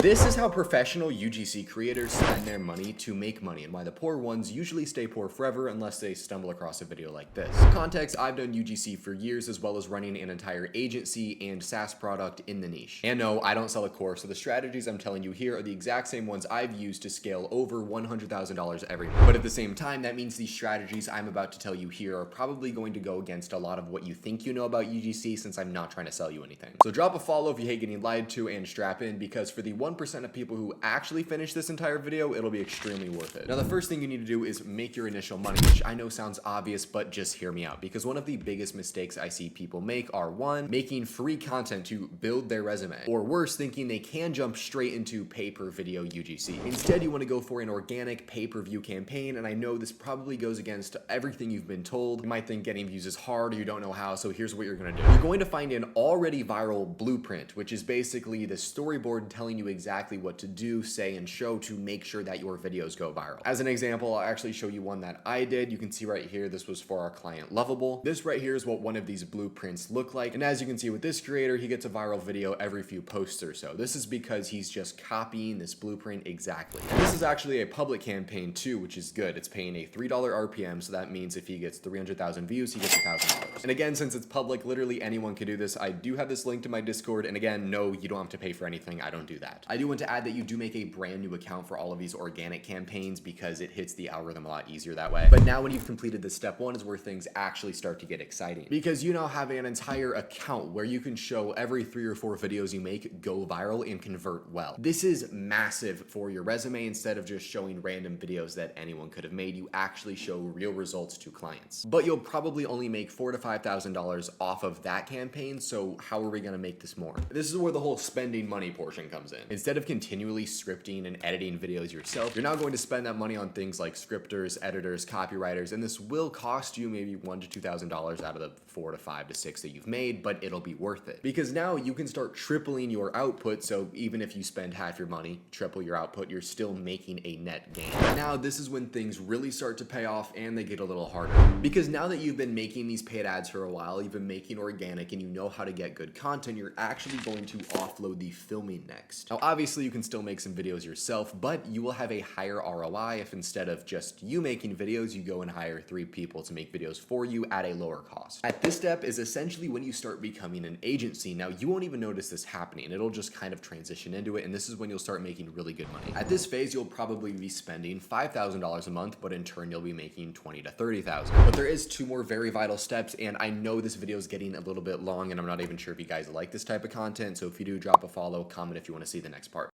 This is how professional UGC creators spend their money to make money, and why the poor ones usually stay poor forever unless they stumble across a video like this. For context, I've done UGC for years, as well as running an entire agency and SaaS product in the niche. And no, I don't sell a course, so the strategies I'm telling you here are the exact same ones I've used to scale over $100,000 every month. But at the same time, that means these strategies I'm about to tell you here are probably going to go against a lot of what you think you know about UGC, since I'm not trying to sell you anything. So drop a follow if you hate getting lied to, and strap in, because for the 1% of people who actually finish this entire video, it'll be extremely worth it. Now, the first thing you need to do is make your initial money, which I know sounds obvious, but just hear me out, because one of the biggest mistakes I see people make are, one, making free content to build their resume, or worse, thinking they can jump straight into pay-per-video UGC. Instead, you want to go for an organic pay-per-view campaign, and I know this probably goes against everything you've been told. You might think getting views is hard, or you don't know how, so here's what you're going to do. You're going to find an already viral blueprint, which is basically the storyboard telling you exactly what to do, say, and show to make sure that your videos go viral. As an example, I'll actually show you one that I did. You can see right here, this was for our client Lovable. This right here is what one of these blueprints look like. And as you can see with this creator, he gets a viral video every few posts or so. This is because he's just copying this blueprint exactly. And this is actually a public campaign too, which is good. It's paying a $3 RPM, so that means if he gets 300,000 views, he gets $1,000. And again, since it's public, literally anyone can do this. I do have this link to my Discord, and again, no, you don't have to pay for anything. I don't do that. I do want to add that you do make a brand new account for all of these organic campaigns, because it hits the algorithm a lot easier that way. But now when you've completed this step one is where things actually start to get exciting, because you now have an entire account where you can show every 3 or 4 videos you make go viral and convert well. This is massive for your resume. Instead of just showing random videos that anyone could have made, you actually show real results to clients. But you'll probably only make $4,000 to $5,000 off of that campaign, so how are we going to make this more? This is where the whole spending money portion comes in. Instead of continually scripting and editing videos yourself, you're now going to spend that money on things like scripters, editors, copywriters, and this will cost you maybe $1,000 to $2,000 out of the 4 to 5 to 6 that you've made, but it'll be worth it, because now you can start tripling your output. So even if you spend half your money, triple your output, you're still making a net gain. But now this is when things really start to pay off, and they get a little harder, because now that you've been making these paid ads for a while, you've been making organic, and you know how to get good content, you're actually going to offload the filming next. Now, obviously you can still make some videos yourself, but you will have a higher ROI if instead of just you making videos, you go and hire 3 people to make videos for you at a lower cost. At this step is essentially when you start becoming an agency. Now, you won't even notice this happening. It'll just kind of transition into it, and this is when you'll start making really good money. At this phase, you'll probably be spending $5,000 a month, but in turn, you'll be making $20,000 to $30,000. But there is 2 more very vital steps, and I know this video is getting a little bit long, and I'm not even sure if you guys like this type of content, so if you do, drop a follow, comment if you want to see the next part.